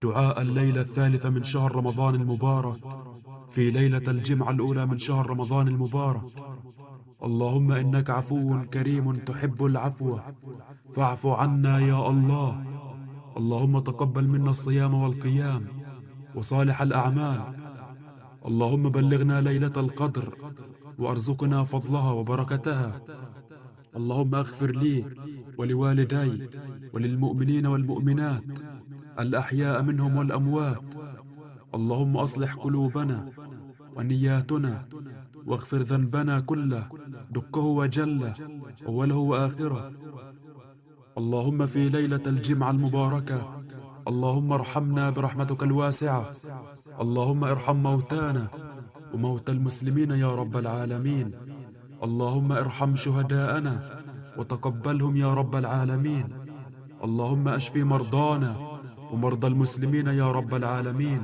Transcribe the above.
دعاء الليلة الثالثة من شهر رمضان المبارك، في ليلة الجمعة الأولى من شهر رمضان المبارك. اللهم إنك عفو كريم تحب العفو فاعف عنا يا الله. اللهم تقبل منا الصيام والقيام وصالح الأعمال. اللهم بلغنا ليلة القدر وأرزقنا فضلها وبركتها. اللهم اغفر لي ولوالدي وللمؤمنين والمؤمنات الأحياء منهم والأموات. اللهم أصلح قلوبنا ونياتنا واغفر ذنبنا كله دقه وجله أوله وآخره. اللهم في ليلة الجمعة المباركة اللهم ارحمنا برحمتك الواسعة. اللهم ارحم موتانا وموتى المسلمين يا رب العالمين. اللهم ارحم شهداءنا وتقبلهم يا رب العالمين. اللهم اشف مرضانا ومرضى المسلمين يا رب العالمين.